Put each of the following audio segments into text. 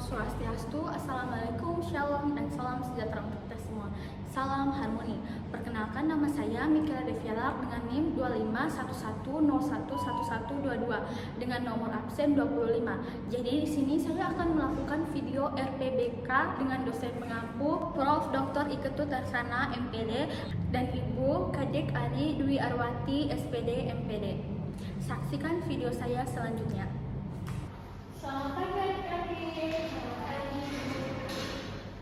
Swastiastu, Assalamualaikum, Shalom, dan salam sejahtera untuk kita semua. Salam harmoni. Perkenalkan, nama saya Michaela Deviala dengan NIM 2511011122 dengan nomor absen 25. Jadi di sini saya akan melakukan video RPBK dengan dosen pengampu Prof. Dr. Iketut Tarsana MPD dan Ibu Kadek Ari Dwi Arwati SPD MPD. Saksikan video saya selanjutnya. Selamat pagi adik-adik. Selamat pagi.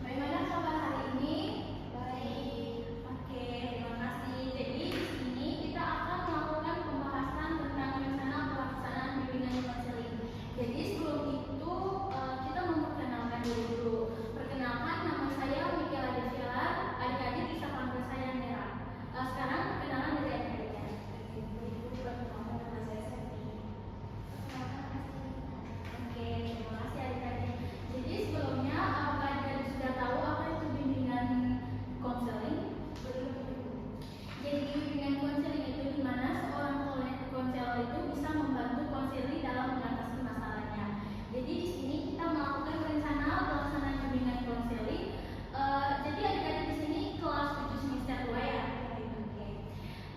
Bagaimana kabar hari ini? Baik. Oke, terima kasih. Jadi di sini kita akan melakukan pembahasan tentang rencana pelaksanaan bimbingan konseling. Jadi sebelum itu kita memperkenalkan diri dulu. Perkenalkan, nama saya Michaela Deviala. Adik-adik bisa panggil saya Nera. Sekarang perkenalan dari adik-adiknya. Oke, terima kasih adik-adik. Jadi sebelumnya, apakah adik-adik sudah tahu apa itu bimbingan konseling? Jadi bimbingan konseling itu di mana seorang konselor itu bisa membantu konseli dalam mengatasi masalahnya. Jadi di sini kita melakukan rencana pelaksanaan bimbingan konseling. Jadi adik-adik di sini kelas 7 semester 2 ya. Oke.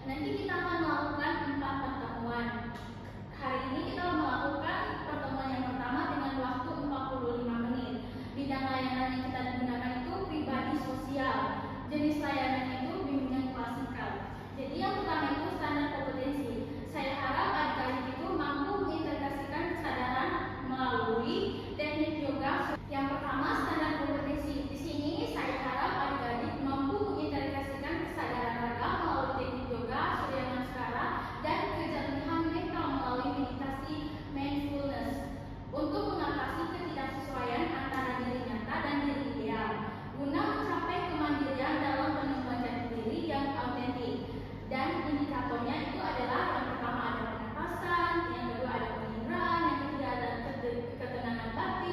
Nanti kita akan melakukan 4 pertemuan. Hari ini kita melakukan pertemuan yang pertama dengan waktu 45 menit. Bidang layanan yang kita gunakan itu pribadi sosial. Jenis layanannya itu bimbingan klasikal. Jadi yang pertama itu standar kompetensi. Saya harap adik-adik itu mampu mengintegrasikan kesadaran melalui teknik yoga. Yang pertama standar kompetensi. Di sini saya harap adik-adik mampu mengintegrasikan kesadaran raga melalui teknik yoga, surya namaskara, dan kejernihan mental melalui meditasi mindfulness untuk mengatasi ketidaksesuaian antara diri nyata dan diri ideal guna mencapai kemandirian dalam penemuan jati diri yang autentik. Dan indikatornya itu adalah yang pertama ada pernapasan, yang kedua ada penginderaan, yang ketiga ada ketenangan batin,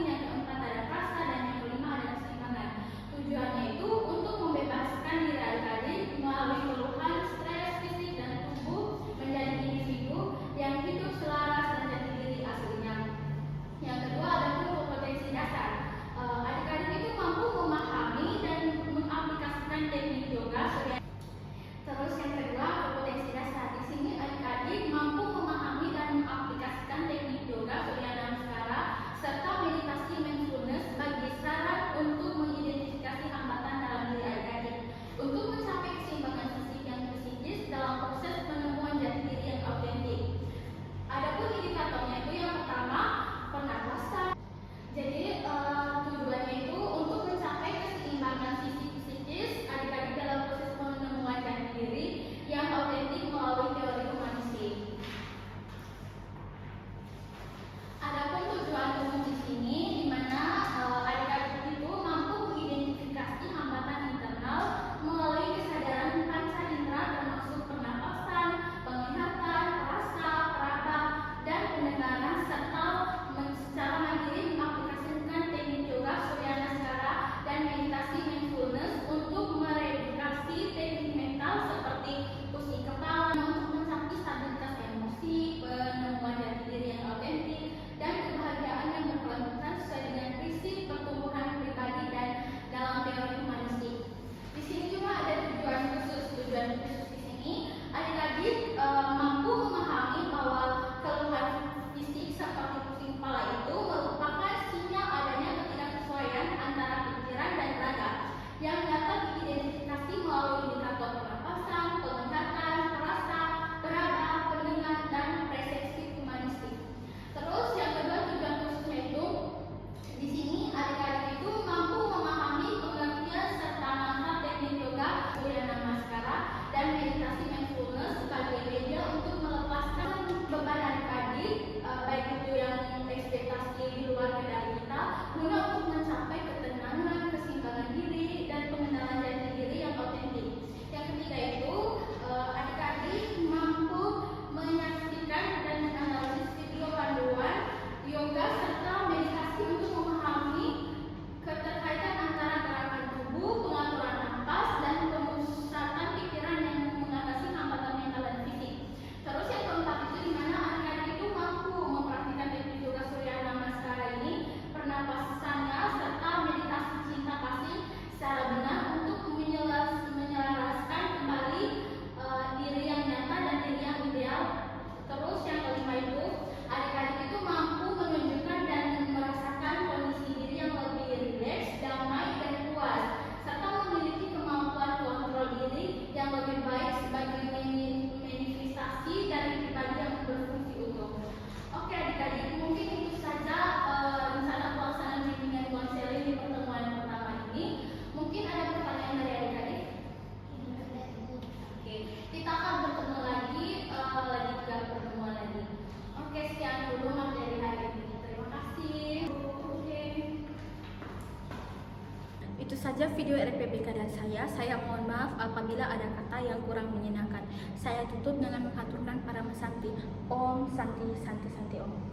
saja video RPPK dari saya. Saya mohon maaf apabila ada kata yang kurang menyenangkan. Saya tutup dengan menghaturkan para mesanti. Om Santi Santi Santi Om.